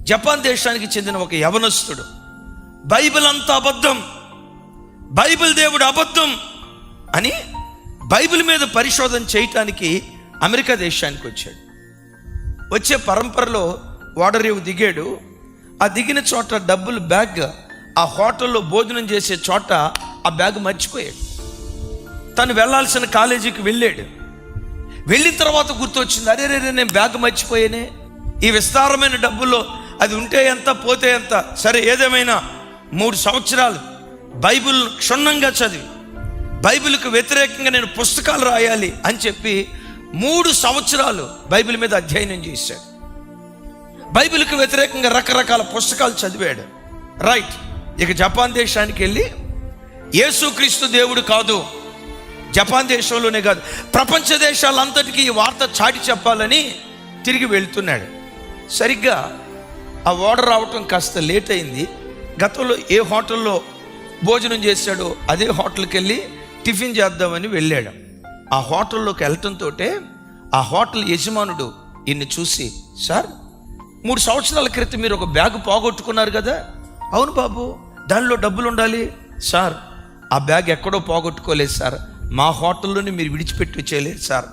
Japan దేశానికి చెందిన ఒక యవనస్తుడు బైబిల్ అంతా అబద్ధం, బైబిల్ దేవుడు అబద్ధం అని బైబిల్ మీద పరిశోధన చేయటానికి అమెరికా దేశానికి వచ్చాడు. వచ్చే పరంపరలో ఓడరేవు దిగాడు. ఆ దిగిన చోట డబ్బులు బ్యాగ్ ఆ హోటల్లో భోజనం చేసే చోట ఆ బ్యాగ్ మర్చిపోయాడు. తను వెళ్ళాల్సిన కాలేజీకి వెళ్ళాడు. వెళ్ళిన తర్వాత గుర్తొచ్చింది, అరే నేను బ్యాగ్ మర్చిపోయానే, ఈ విస్తారమైన డబ్బుల్లో అది ఉంటే ఎంత పోతే ఎంత, సరే ఏదేమైనా 3 సంవత్సరాలు బైబిల్ క్షుణ్ణంగా చదివి బైబిల్కు వ్యతిరేకంగా నేను పుస్తకాలు రాయాలి అని చెప్పి 3 సంవత్సరాలు బైబిల్ మీద అధ్యయనం చేశాడు. బైబిల్కు వ్యతిరేకంగా రకరకాల పుస్తకాలు చదివాడు. రైట్, ఇక జపాన్ దేశానికి వెళ్ళి యేసుక్రీస్తు దేవుడు కాదు, జపాన్ దేశంలోనే కాదు ప్రపంచ దేశాలంతటికీ ఈ వార్త చాటి చెప్పాలని తిరిగి వెళ్తున్నాడు. సరిగ్గా ఆ ఓడర్ రావటం కాస్త లేట్ అయింది. గతంలో ఏ హోటల్లో భోజనం చేశాడో అదే హోటల్కి వెళ్ళి టిఫిన్ చేద్దామని వెళ్ళాడు. ఆ హోటల్లోకి వెళ్ళటంతో ఆ హోటల్ యజమానుడు ఈయన్ని చూసి, సార్ 3 సంవత్సరాల క్రితం మీరు ఒక బ్యాగ్ పోగొట్టుకున్నారు కదా. అవును బాబు, దానిలో డబ్బులు ఉండాలి. సార్ ఆ బ్యాగ్ ఎక్కడో పోగొట్టుకోలేదు సార్, మా హోటల్లోనే మీరు విడిచిపెట్టి వచ్చేయలేదు సార్.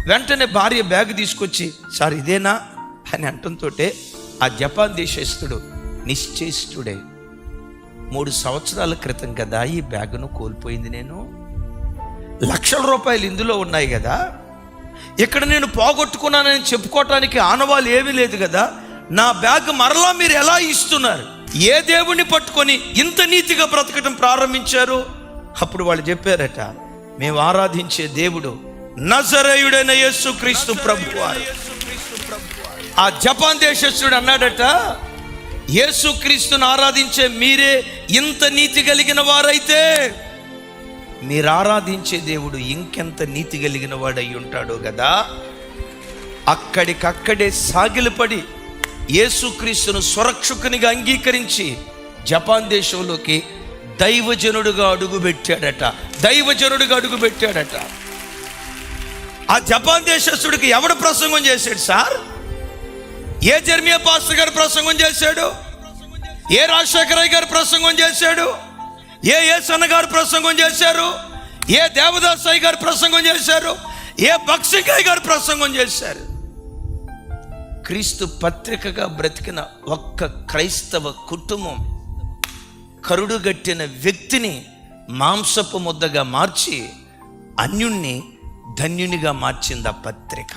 వెంటనే భార్య బ్యాగ్ తీసుకొచ్చి, సార్ ఇదేనా అని అంటంతో ఆ జపాన్ దేశస్తుడు నిశ్చేష్టుడే, 3 సంవత్సరాల క్రితం కదా ఈ బ్యాగును కోల్పోయింది, నేను లక్షల రూపాయలు ఇందులో ఉన్నాయి కదా, ఇక్కడ నేను పోగొట్టుకున్నానని చెప్పుకోవటానికి ఆనవాళ్ళు ఏమీ లేదు కదా, నా బ్యాగ్ మరలా మీరు ఎలా ఇస్తున్నారు? ఏ దేవుణ్ణి పట్టుకొని ఇంత నీతిగా బ్రతకటం ప్రారంభించారు? అప్పుడు వాళ్ళు చెప్పారట, మేము ఆరాధించే దేవుడు నజరేయుడైన యేసుక్రీస్తు ప్రభువారు. ఆ జపాన్ దేశస్తుడు అన్నాడట, యేసుక్రీస్తును ఆరాధించే మీరే ఇంత నీతి కలిగిన వారైతే మీరు ఆరాధించే దేవుడు ఇంకెంత నీతి కలిగిన వాడై ఉంటాడో కదా. అక్కడికక్కడే సాగిలపడి యేసుక్రీస్తును సురక్షకునిగా అంగీకరించి జపాన్ దేశంలోకి దైవజనుడుగా అడుగుపెట్టాడట. ఆ జపాన్ దేశస్తుడికి ఎవడు ప్రసంగం చేశాడు సార్? ఏ జెర్మియా పాస్టర్ గారు ప్రసంగం చేశాడు? ఏ రాజశేఖరయ్య గారు ప్రసంగం చేశాడు? ఏ సన్న గారు ప్రసంగం చేశారు? ఏ దేవదాసయ్య గారు ప్రసంగం చేశారు? ఏ భక్సింగయ్య గారు ప్రసంగం చేశారు? క్రీస్తు పత్రికగా బ్రతికిన ఒక్క క్రైస్తవ కుటుంబం కరుడుగట్టిన వ్యక్తిని మాంసపు ముద్దగా మార్చి అన్యుణ్ణి ధన్యునిగా మార్చింది ఆ పత్రిక.